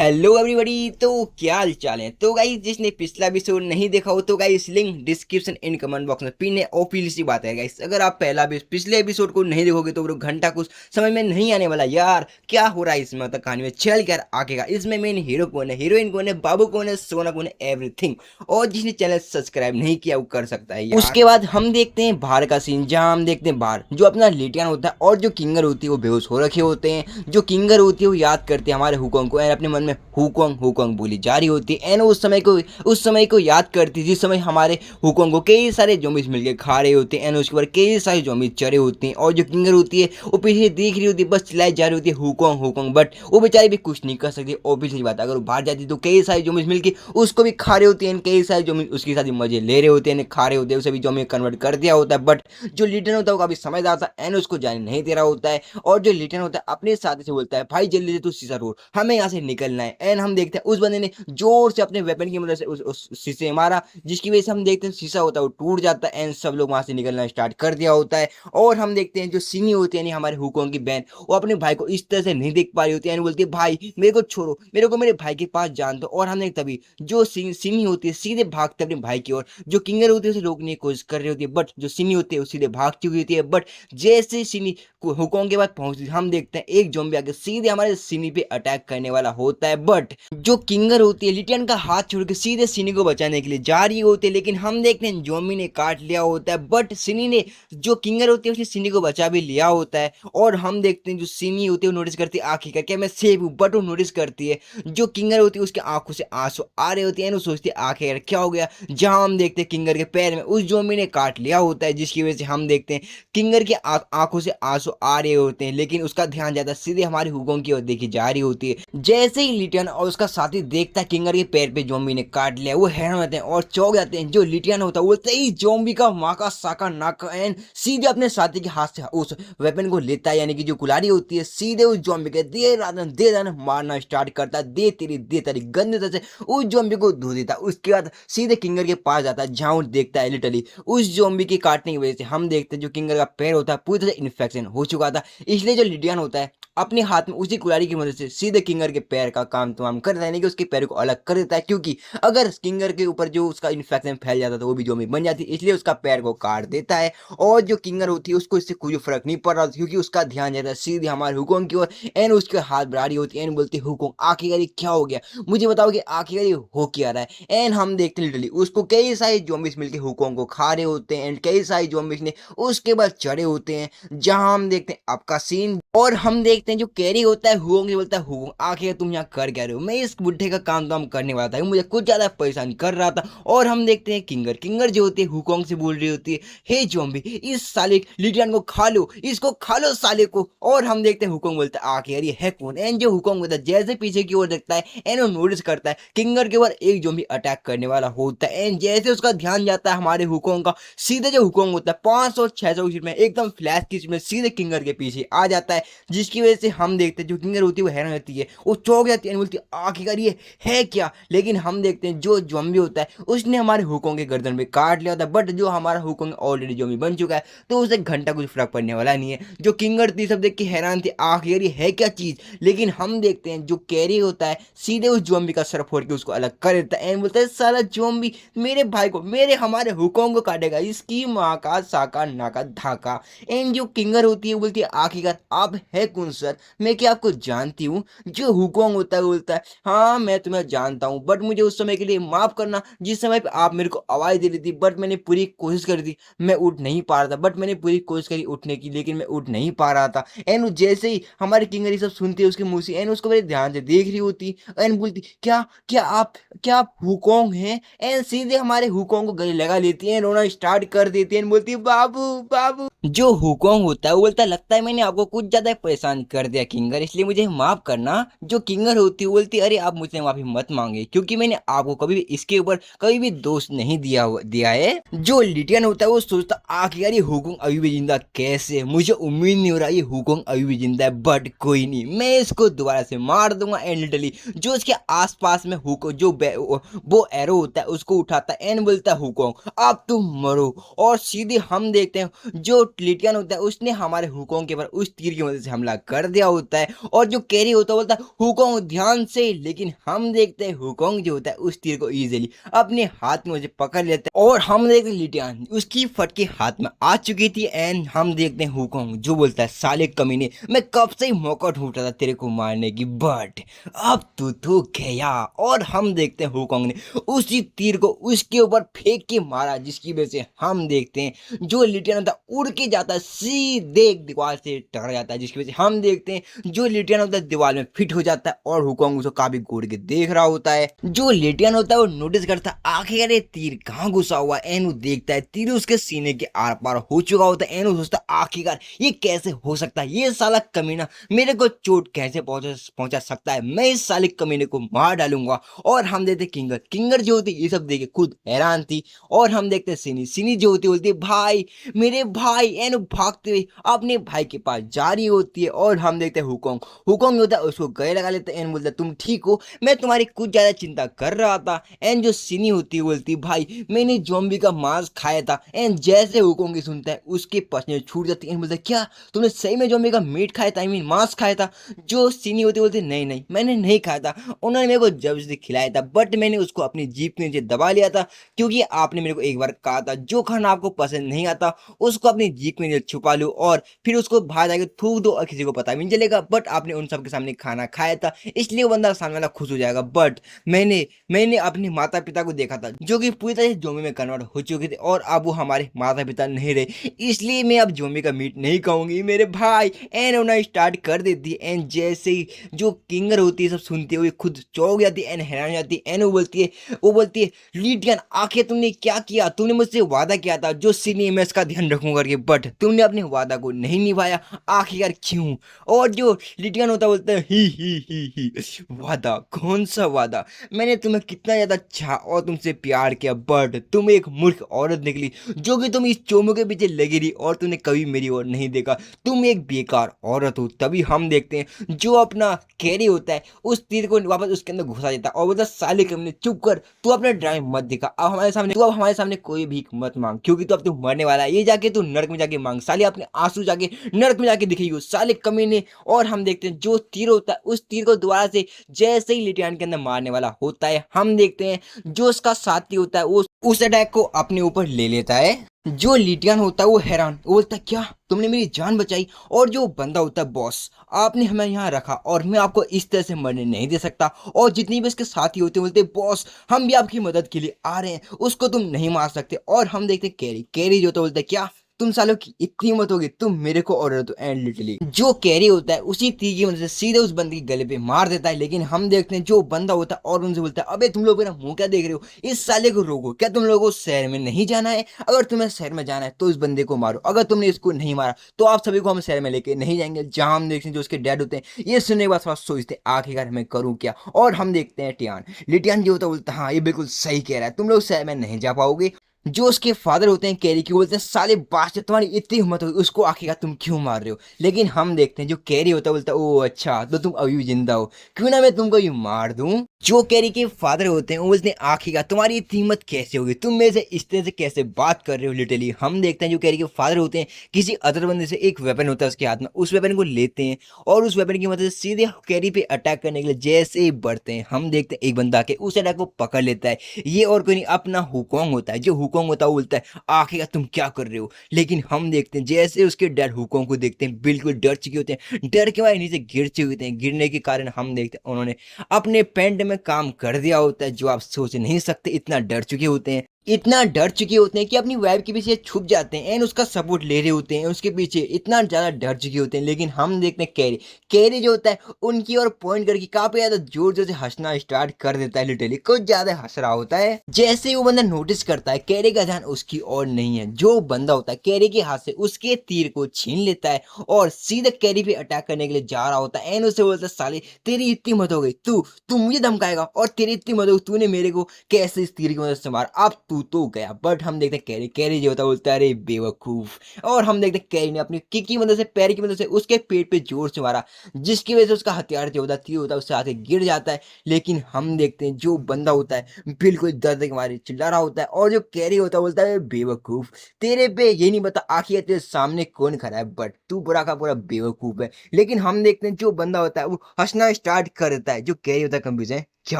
Hello everybody. तो क्या हाल चाल है। तो गाइस जिसने पिछला एपिसोड नहीं देखा हो तो guys link description in comment box में पिन है। ऑफिशियल सी बात है गाइस, अगर आप पिछले एपिसोड को नहीं देखोगे तो घंटा कुछ समझ में नहीं आने वाला यार। क्या हो रहा है इसमें, मतलब कहानी में चल क्या आगेगा, इसमें मेन हीरो कौन है, हीरोइन कौन है, बाबू कौन है, सोना कौन है, एवरीथिंग। और जिसने चैनल सब्सक्राइब नहीं किया वो कर सकता है यार। उसके बाद हम देखते हैं बाहर का सीन, जहां हम देखते हैं बाहर जो अपना लिटियन होता है और जो किंगर होती है वो बेहोश हो रखे होते हैं। जो किंगर होती है वो याद करते हैं हमारे हुकोंग को एंड अपने मन में हुकोंग हुकोंग बोली जा रही होती है। एंड उस समय को याद करती जिस समय हमारे हुकोंग को कई सारे जोमिस मिलके खा रहे होते हैं। एंड उसके बाद कई सारे जोमिस चढ़े होते हैं और जो किंगर होती है वो पीछे देख रही होती है, बस चिल्लाई जा रही होती है हुकोंग हुकोंग। बट वो बेचारी भी कुछ नहीं कर सकती। ऑब्वियसली बात है, अगर वो बाहर जाती तो कई सारे जोमिस मिलके उसको भी खा रहे होते हैं। कई सारे जोमिस उसके साथ मजे ले रहे होते हैं, खा रहे होते हैं, उसे भी जोमिस कन्वर्ट कर दिया होता है। बट जो लीडर होता है वो काफी समझदार था एंड उसको जाने नहीं दे रहा होता है। और जो लीडर होता है अपने साथी से बोलता है भाई जल्दी से तू शीशा तोड़, हमें यहाँ से निकलना है। एंड हम देखते हैं उस बंदे ने जोर से अपने वेपन की मदद से उस शीशे मारा, जिसकी वजह से हम देखते हैं शीशा होता है वो टूट जाता है एंड सब लोग वहां से निकलना स्टार्ट कर दिया होता है। और हम देखते हैं जो सिनी होती है यानी हमारे हुकोंग की बहन, वो अपने भाई को इस तरह से नहीं देख पा रही होती है एंड बोलती है भाई मेरे को छोड़ो, मेरे को मेरे भाई के पास जान दो। और हमने तभी जो सिनी होती है सीधे भागते अपने भाई की ओर। जो किंगर होती है उसे रोकने की कोशिश कर रही होती है, बट जो सिनी होती है वो सीधे भाग चुकी होती है। बट जैसे सिनी हुकोंग के बाद पहुंचती हम देखते हैं एक ज़ॉम्बी आके सीधे हमारे सिनी पे अटैक करने वाला होता है। बट जो किंगर होती है लिटियन का हाथ छोड़ के सीधे सिनी को बचाने के लिए जा रही होती है, लेकिन हम देखते हैं ज़ॉम्बी ने काट लिया होता है। बट सिनी ने, जो किंगर होती है उसने सिनी को बचा भी लिया होता है। और हम देखते हैं जो सिनी होती है वो नोटिस करती है आखिर का क्या मैं सेफ हूँ, बट वो नोटिस करती है जो किंगर होती है उसके आंखों से आंसू आ रहे होते हैं। वो सोचती है आखिर क्या हो गया, जहां हम देखते हैं किंगर के पैर में उस ज़ॉम्बी ने काट लिया होता है, जिसकी वजह से हम देखते हैं किंगर की आंखों से आंसू आ रहे होते हैं। लेकिन उसका ध्यान ज्यादा सीधे हमारे हुकोंग की ओर देखी जा रही होती है। जैसे ही लिटियन और उसका साथी देखता है किंगर के पैर पे ज़ॉम्बी ने काट लिया, वो हैरान होते हैं और चौंक जाते हैं। जो लिटियन होता है बोलते ही ज़ॉम्बी का माँ का साका नाका एंड सीधे अपने साथी के हाथ से उस वेपन को लेता है, यानी कि जो कुल्हाड़ी होती है, सीधे उस ज़ॉम्बी के दे राधन मारना स्टार्ट करता है। दे तेरी गंदे तरह से उस ज़ॉम्बी को धो देता है। उसके बाद सीधे किंगर के पास जाता है, जहां वो देखता है लिटरली उस ज़ॉम्बी के काटने की वजह से हम देखते हैं जो किंगर का पैर होता है पूरी तरह से इन्फेक्शन हो चुका था। इसलिए जो लिडियन होता है अपने हाथ में उसी कुल्हाड़ी की मदद से सीधे किंगर के पैर का काम तमाम कर देता है, यानी कि उसके पैर को अलग कर देता है। क्योंकि अगर किंगर के ऊपर जो उसका इन्फेक्शन फैल जाता तो वो भी ज़ॉम्बी बन जाती, इसलिए उसका पैर को काट देता है। और जो किंगर होती है उसको इससे कोई फर्क नहीं पड़ रहा, क्योंकि उसका ध्यान जाता है सीधे हमारे हुकोंग की ओर एंड उसके हाथ बढ़ा रही होती है एंड बोलती है हुकोंग आखिरकार ये क्या हो गया, मुझे बताओ कि आखिरकार ये हो क्या रहा है। एंड हम देखते हैं लिटरली उसको कई सारे ज़ॉम्बीज मिलके हुकोंग को खा रहे होते हैं एंड कई सारे ज़ॉम्बीज ने उसके बाद चढ़े होते हैं, जहां हम देखते हैं आपका सीन। और हम देखते हैं जो कैरी होता है हुओंग से बोलता है हुओंग आखिर तुम यहाँ कर क्या रहे हो, मैं इस बुढ़े का काम तो हम करने वाला था, मुझे कुछ ज्यादा परेशान कर रहा था। और हम देखते हैं किंगर जो होती है हुकोंग से बोल रही होती है हे ज़ॉम्बी इस साले लिटियन को खा लो, इसको खा लो साले को। और हम देखते हैं हुकोंग बोलता है आखिर ये है कौन। एंड जो हुकोंग बोलता है जैसे पीछे की ओर देखता है एंड वो नोटिस करता है किंगर के ऊपर एक ज़ॉम्बी अटैक करने वाला होता है। एंड जैसे उसका ध्यान जाता है हमारे हुकोंग का, सीधे जो हुकोंग होता है 500-600 की स्पीड में एकदम फ्लैश की स्पीड में सीधे किंगर के पीछे आ जाता है, जिसकी वजह से हम देखते हैं जो किंगर होती है वो हैरान होती है, वो चौंक जाती है, बोलती है आखिरकार ये है क्या। लेकिन हम देखते हैं जो ज़ॉम्बी होता है उसने हमारे हुकोंग के गर्दन पे काट लिया होता है। बट जो हमारा हुकोंग ऑलरेडी ज़ॉम्बी बन चुका है तो उसे घंटा कुछ फर्क पड़ने वाला नहीं है। जो किंगर थी सब देख के हैरान थी आखिर ये है क्या चीज। लेकिन हम देखते हैं जो कैरी होता है सीधे उस ज़ॉम्बी का सर फोड़ के उसको अलग कर देता है एंड बोलता है साला ज़ॉम्बी मेरे भाई को, मेरे हमारे हुकोंग को काटेगा, इसकी माँ का साका नाका धाका। एंड जो किंगर होती है बोलती है आखिरकार आप है कौन सर, मैं क्या आपको जानती हूँ। जो हुकोंग होता है बोलता है हाँ मैं तुम्हें जानता हूँ, बट मुझे उस समय के लिए माफ करना जिस समय पे आप मेरे को आवाज दे रही थी, बट मैंने पूरी कोशिश करी थी, मैं उठ नहीं पा रहा था, बट मैंने पूरी कोशिश करी उठने की लेकिन मैं उठ नहीं पा रहा था। एंड जैसे ही हमारी किंगर ये सब सुनती है उसके मुंह से एंड उसको बड़े ध्यान से देख रही होती एंड बोलती क्या क्या आप हुकोंग हैं। एंड सीधे हमारे हुकोंग को गले लगा लेती है, रोना स्टार्ट कर देती है, बोलती है बाबू बाबू। जो हुकोंग होता है वो बोलता है लगता है मैंने आपको कुछ ज्यादा परेशान कर दिया किंगर, इसलिए मुझे माफ करना। जो किंगर होती है वो बोलती है अरे आप मुझसे माफी मत मांगे, क्योंकि मैंने आपको कभी भी इसके ऊपर कभी भी दोष नहीं दिया है। जो लिटियन होता है वो सोचता आखिर ये हुकोंग अभी भी जिंदा कैसे, मुझे उम्मीद नहीं हो रहा ये हुकोंग अभी भी जिंदा है, बट कोई नहीं मैं इसको दोबारा से मार दूंगा। एंड लिटरली जो इसके आसपास में हुको जो वो एरो होता है उसको उठाता है एंड बोलता है हुकोंग अब तुम मरो। और सीधे हम देखते हैं जो लिटियन होता है उसने हमारे हुकोंग के ऊपर उस तीर की मदद से हमला कर दिया होता है। और जो कैरी होता है बोलता है हुकोंग ध्यान से। लेकिन हम देखते हैं हुकोंग जो होता है उस तीर को इजीली अपने हाथ में उसे पकड़ लेता है और हम देखते हैं लिटियान उसकी फटके हाथ में आ चुकी थी। एंड हम देखते हैं हुकोंग जो बोलता है साले कमीने, मैं कब से ही मौका ढूंढ रहा था तेरे को मारने की, बट अब तू तो गया। और हम देखते हैं हुकोंग ने उसी तीर को उसके ऊपर फेंक के मारा, जिसकी वजह से हम देखते हैं जो लिटियन होता है उड़ के जाता है सीधे दीवार से टकरा जाता है, जिसकी वजह से हम देखते हैं जो लिटियन होता है दीवार में फिट हो जाता है और हुकोंग उसको काफी घूर के देख रहा होता है। जो लिटियन होता है वो नोटिस करता है आखिर ये तीर कहाँ घुसा हुआ है। एंड वो देखता है तीर उसके सीने के आर पार हो चुका होता है। एंड वो सोचता है आखिरकार ये कैसे हो सकता है, ये साला कमीना मेरे को चोट कैसे पहुंचा सकता है, मैं इस साले कमीने को मार डालूंगा। और हम देखते किंगर, किंगर जो होती ये सब देखे खुद हैरान थी। और हम देखते सिनी, सिनी जो होती बोलती भाई मेरे भाई, एंड भागते हुए अपने भाई के पास जा रही होती है। और हम देखते हैं हुकोंग, हुकोंग होता है उसको गले लगा लेते हैं एंड बोलता है तुम ठीक हो, मैं तुम्हारी कुछ ज्यादा चिंता कर रहा था। एंड जो सिनी होती है बोलती भाई मैंने ज़ॉम्बी का मांस खाया था। एंड जैसे हुकोंग की सुनता है उसके पसीने छूट जाती है। बोलता क्या तुमने सही में ज़ॉम्बी का मीट खाया था, आई मीन मांस खाया था? जो सिनी होती बोलती नहीं नहीं मैंने नहीं खाया था, उन्होंने मेरे को जबरदस्ती खिलाया था, बट मैंने उसको अपनी जीभ के नीचे दबा लिया था क्योंकि आपने मेरे को एक बार कहा था जो खाना आपको पसंद नहीं आता उसको अपनी जीभ के नीचे छुपा लो और फिर उसको बाहर जाके थूक दो और किसी को पता भी नहीं चलेगा। बट आपने उन सबके सामने खाना खाया था इसलिए वो बंदा सामने वाला खुश हो जाएगा। बट मैंने मैंने अपने माता पिता को देखा था जो कि पूरी तरह से ज़ॉम्बी में कन्वर्ट हो चुके थे और अब वो हमारे माता पिता नहीं रहे, इसलिए मैं अब ज़ॉम्बी का मीट नहीं खाऊंगी मेरे भाई। एंड उन्हें स्टार्ट कर देती है। एंड जैसे ही जो किंगर होती है सब सुनती है वो खुद चौंक जाती है एंड हैरान हो जाती है। एंड वो बोलती है लिटियन आखिर तुमने क्या किया, तुमने मुझसे वादा किया था जो सीनी मैं इसका ध्यान रखूंगा करके, बट तुमने अपने वादा को नहीं निभाया, आखिरकार क्यों? और जो लिटियन होता बोलता है ही वादा कौन सा वादा, मैंने तुम्हें कितना ज्यादा चाहा और तुमसे प्यार किया बट तुम एक मूर्ख औरत निकली जो कि तुम इस चोमों के पीछे लगी रही और तुमने कभी मेरी ओर नहीं देखा, तुम एक बेकार औरत हो। तभी हम देखते हैं जो अपना कैरी होता है उस तीर को वापस उसके अंदर घुसा देता है और बोलता साले कमीने चुप कर, तू अपना ड्राइव मत दिखा, अब हमारे सामने कोई भीख मत मांग क्योंकि तू अब तू मरने वाला है, ये जाके तू नर्क में जाके मांग, साले अपने आंसू जाके नर्क में जाके दिखेगी साले कमीने। और हम देखते हैं जो तीर होता है उस तीर को दोबारा से जैसे ही लिटियन के अंदर मारने वाला होता है हम देखते हैं जो उसका साथी होता है वो उस अटैक को अपने ऊपर ले लेता है। जो लिटियन होता है वो हैरान, वो बोलता है क्या तुमने मेरी जान बचाई? और जो बंदा होता है बॉस आपने हमें यहाँ रखा और मैं आपको इस तरह से मरने नहीं दे सकता। और जितनी भी इसके साथी होते हैं बोलते बॉस हम भी आपकी मदद के लिए आ रहे हैं, उसको तुम नहीं मार सकते। और हम देखते कैरी, कैरी जो तो बोलते क्या तुम सालों की इतनी हिम्मत होगी तुम मेरे को ऑर्डर दो। एंड लिटरली जो कैरी होता है उसी तीर की मदद से सीधे उस बंदे के गले पे मार देता है। लेकिन हम देखते हैं जो बंदा होता है और उनसे बोलता है अबे तुम लोग मेरा मुंह क्या देख रहे हो, इस साले को रोको, क्या तुम लोगों को शहर में नहीं जाना है? अगर तुम्हें शहर में जाना है तो इस बंदे को मारो, अगर तुमने इसको नहीं मारा तो आप सभी को हम शहर में लेके नहीं जाएंगे। जहां हम देखते हैं जो उसके डैड होते हैं ये सुनने के बाद थोड़ा सोचते हैं आखिरकार मैं करूँ क्या। और हम देखते हैं टियान, लिटियन जो होता है बोलता है हाँ ये बिल्कुल सही कह रहा है, तुम लोग शहर में नहीं जा पाओगे। जो उसके फादर होते हैं कैरी की बोलते हैं साले बादशाह तुम्हारी इतनी हिम्मत होगी उसको आखिरकार तुम क्यों मार रहे हो? लेकिन हम देखते हैं जो कैरी होता है बोलता है ओ अच्छा तो तुम अभी भी जिंदा हो, क्यों ना मैं तुमको यूं मार दूं। जो कैरी के फादर होते हैं वो बोलते हैं आखिरकार तुम्हारी इतनी हिम्मत कैसे होगी, तुम मेरे से इस तरह से कैसे बात कर रहे हो? लिटरली हम देखते हैं जो कैरी के फादर होते हैं किसी अदर बंदे से एक वेपन होता है उसके हाथ में, उस वेपन को लेते हैं और उस वेपन की मदद से सीधे कैरी पे अटैक करने के लिए जैसे ही बढ़ते हैं हम देखते हैं एक बंदा आके उस अटैक को पकड़ लेता है। ये और कोई नहीं अपना हुकोंग होता है। जो हुकोंग होता है वो बोलता है आखिरकार तुम क्या कर रहे हो? लेकिन हम देखते हैं जैसे उसके डैड हुकोंग को देखते हैं बिल्कुल डर चुके होते हैं, डर के बाद नीचे गिर चुके होते हैं। गिरने के कारण हम देखते हैं उन्होंने अपने पैंट में काम कर दिया होता है जो आप सोच नहीं सकते, इतना डर चुके होते हैं, इतना डर चुके होते हैं कि अपनी वाइफ के पीछे छुप जाते हैं एंड उसका सपोर्ट ले रहे होते हैं उसके पीछे, इतना ज्यादा डर चुके होते हैं। लेकिन हम देखते हैं कैरी, कैरी जो होता है उनकी ओर पॉइंट करके काफी ज्यादा जोर जोर से हंसना स्टार्ट कर देता है। लिटरली कुछ ज्यादा हंस रहा होता है। जैसे ही वो बंदा नोटिस करता है कैरी का ध्यान उसकी ओर नहीं है, जो बंदा होता है कैरी के हाथ से उसके तीर को छीन लेता है और सीधे कैरी पे अटैक करने के लिए जा रहा होता है। एंड उससे बोलता है साले तेरी इतनी मत हो गई, तू मुझे धमकाएगा और तेरी इतनी मत हो तूने मेरे को कैसे इस तीर की मदद से मार, अब तू तो गया। बट हम देखते हैं कैरी, कैरी जो होता है बोलता है अरे बेवकूफ। और हम देखते हैं कैरी ने अपनी किक की मदद से, पैर की मदद से उसके पेट पे जोर से मारा, जिसकी वजह से उसका हथियार जो होता है, तीर होता है, उससे आके गिर जाता है। लेकिन हम देखते हैं जो बंदा होता है बिल्कुल दर्द के मारे चिल्ला रहा होता है, और जो कैरी होता है बोलता है बेवकूफ, तेरे पे ये नहीं पता आखिर तेरे सामने कौन खड़ा है, बट तू बुरा का पूरा बेवकूफ है। लेकिन हम देखते हैं जो बंदा होता है वो हंसना स्टार्ट कर देता है। जो कैरी होता है कंफ्यूज है क्या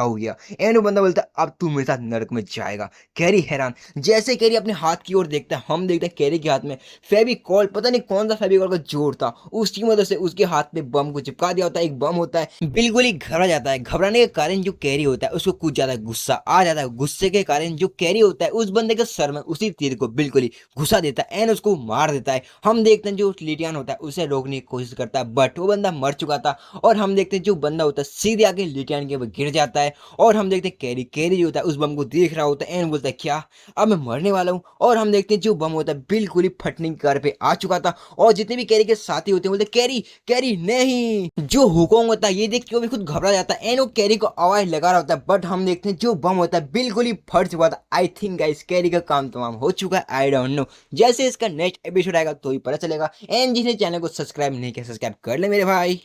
हो गया, एंड वो बंदा बोलता है अब तू मेरे साथ नरक में जाएगा। कैरी हैरान, जैसे कैरी अपने हाथ की ओर देखता है, हम देखते हैं कैरी के हाथ में फेविकॉल, पता नहीं कौन सा फेविकॉल का जोड़ था, उसकी मदद से उसके हाथ में बम को चिपका दिया होता है। एक बम होता है, बिल्कुल ही घबरा जाता है। घबराने के कारण जो कैरी होता है उसको कुछ ज्यादा गुस्सा आ जाता है। गुस्से के कारण जो कैरी होता है उस बंदे के सर में उसी तीर को बिल्कुल ही घुसा देता है एंड उसको मार देता है। हम देखते हैं जो लिटियन होता है उसे रोकने की कोशिश करता है, बट वो बंदा मर चुका था। और हम देखते हैं जो बंदा होता है सीधे आके लिटियन के ऊपर गिर जाता है। और हम देखते हैं कैरी, कैरी जो होता है उस बम को देख रहा होता है एंड बोलता है क्या अब मैं मरने वाला हूँ। और हम देखते हैं जो बम होता है बिल्कुल ही फटने की कगार पे आ चुका था, और जितने भी कैरी के साथी होते हैं बोलते कैरी कैरी नहीं। जो हुकोंग होता है ये देख के वो भी खुद घबरा जाता है एंड वो कैरी को आवाज लगा रहा होता है, बट हम देखते हैं जो बम होता है बिल्कुल ही फट चुका था। आई थिंक गाइस कैरी का काम तमाम हो चुका है, आई डोंट नो। जैसे इसका नेक्स्ट एपिसोड आएगा तो ही पता चलेगा। एंड जिसने चैनल को सब्सक्राइब नहीं किया सब्सक्राइब कर ले मेरे भाई।